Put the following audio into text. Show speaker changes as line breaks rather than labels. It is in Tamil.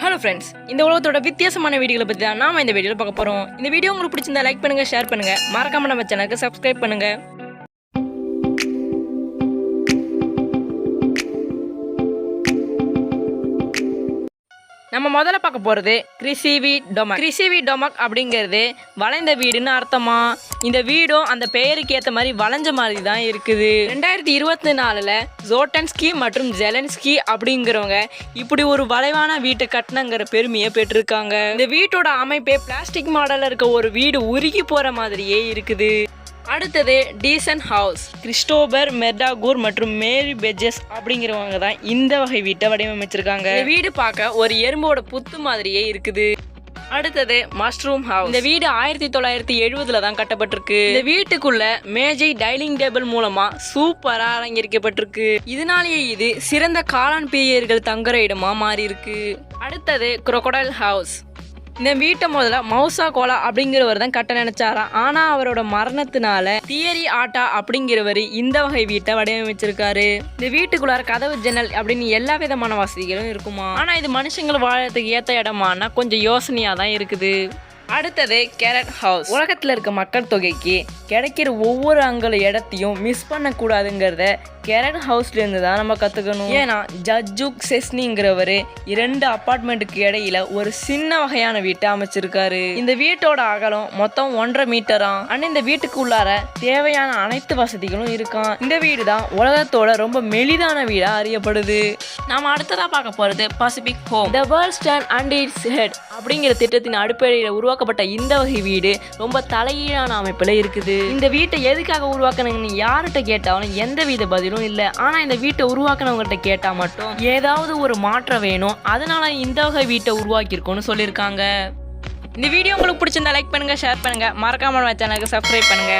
ஹலோ ஃப்ரெண்ட்ஸ், இந்த உலகத்தோட வித்தியாசமான வீடியோகளை பற்றி தான் நாம இந்த வீடியோவில் பார்க்க போகிறோம். இந்த வீடியோ உங்களுக்கு பிடிச்சிருந்தா லைக் பண்ணுங்கள், ஷேர் பண்ணுங்கள், மறக்காம நம்ம சேனலுக்கு சப்ஸ்கிரைப் பண்ணுங்கள். நம்ம முதல்ல பார்க்க போகிறது கிறிசிவி டொமக். கிறிசிவி டொமக் அப்படிங்கிறது வளைந்த வீடுன்னு அர்த்தமா. இந்த வீடும் அந்த பெயருக்கு ஏற்ற மாதிரி வளைஞ்ச மாதிரி தான் இருக்குது. 2024 ஜோட்டன்ஸ்கி மற்றும் ஜெலன்ஸ்கி அப்படிங்கிறவங்க இப்படி ஒரு வளைவான வீட்டை கட்டினங்கிற பெருமையை பெற்றிருக்காங்க. இந்த வீட்டோட அமைப்பே பிளாஸ்டிக் மாடலில் இருக்க ஒரு வீடு உருகி போகிற மாதிரியே இருக்குது. அடுத்தது டீசன்ட் ஹவுஸ். கிறிஸ்டோபர் மெர்டாகூர் மற்றும் மேரி பெஜஸ் அப்படிங்கிறவங்க தான் இந்த வகை வீட்டை வடிவமைச்சிருக்காங்க. வீடு பார்க்க ஒரு எறும்போட புத்து மாதிரியே இருக்குது. அடுத்தது மஷ்ரூம் ஹவுஸ். இந்த வீடு 1970 தான் கட்டப்பட்டிருக்கு. இந்த வீட்டுக்குள்ள மேஜை டைனிங் டேபிள் மூலமா சூப்பரா அலங்கரிக்கப்பட்டிருக்கு. இதனாலேயே இது சிறந்த காளான் பிரியர்கள் தங்குற இடமா மாறி இருக்கு. அடுத்தது crocodile ஹவுஸ். இந்த வீட்டை முதல்ல மௌசா கோலா அப்படிங்கிறவர் தான் கட்ட நினைச்சாராம். ஆனா அவரோட மரணத்தினால தியரி ஆட்டா அப்படிங்கிறவர் இந்த வகை வீட்டை வடிவமைச்சிருக்காரு. இந்த வீட்டுக்குள்ளார கதவு ஜன்னல் அப்படின்னு எல்லா விதமான வசதிகளும் இருக்குமா. ஆனா இது மனுஷங்கள் வாழறதுக்கு ஏற்ற இடமானா கொஞ்சம் யோசனையா தான் இருக்குது. அடுத்தது கேரட் ஹவுஸ். உலகத்தில் இருக்க மக்கள் தொகைக்கு கிடைக்கிற ஒவ்வொரு அங்குல இடத்தையும் மிஸ் பண்ணக்கூடாதுங்கிறத கேரட் ஹவுஸ்லேருந்து தான் நம்ம கற்றுக்கணும். ஏன்னா ஜட்ஜுக் செஸ்னிங்கிறவர் 2 அப்பார்ட்மெண்ட்டுக்கு இடையில ஒரு சின்ன வகையான வீட்டை அமைச்சிருக்காரு. இந்த வீட்டோட அகலம் மொத்தம் 1.5 மீட்டராம். ஆனால் இந்த வீட்டுக்கு உள்ளார தேவையான அனைத்து வசதிகளும் இருக்காம். இந்த வீடு தான் உலகத்தோட ரொம்ப மெலிதான வீடாக அறியப்படுது. நாம அடுத்ததாக பார்க்க போகிறது Pacific home. The world stand and it's head அப்படிங்கிற திட்டத்தின் அடிப்படையில் உருவாக்கப்பட்ட இந்த வகை வீடு ரொம்ப தலையீழான அமைப்பில் இருக்குது. இந்த வீட்டை எதுக்காக உருவாக்கணுங்கன்னு யார்கிட்ட கேட்டாலும் எந்த வித பதிலும் இல்லை. ஆனா இந்த வீட்டை உருவாக்கினவங்கள்ட்ட கேட்டா மட்டும் ஏதாவது ஒரு மாற்றம் வேணும், அதனால இந்த வகை வீட்டை உருவாக்கியிருக்கோன்னு சொல்லியிருக்காங்க. இந்த வீடியோ உங்களுக்கு பிடிச்சிருந்தா லைக் பண்ணுங்க, ஷேர் பண்ணுங்க, மறக்காம நம்ம சேனலுக்கு சப்ஸ்கிரைப் பண்ணுங்க.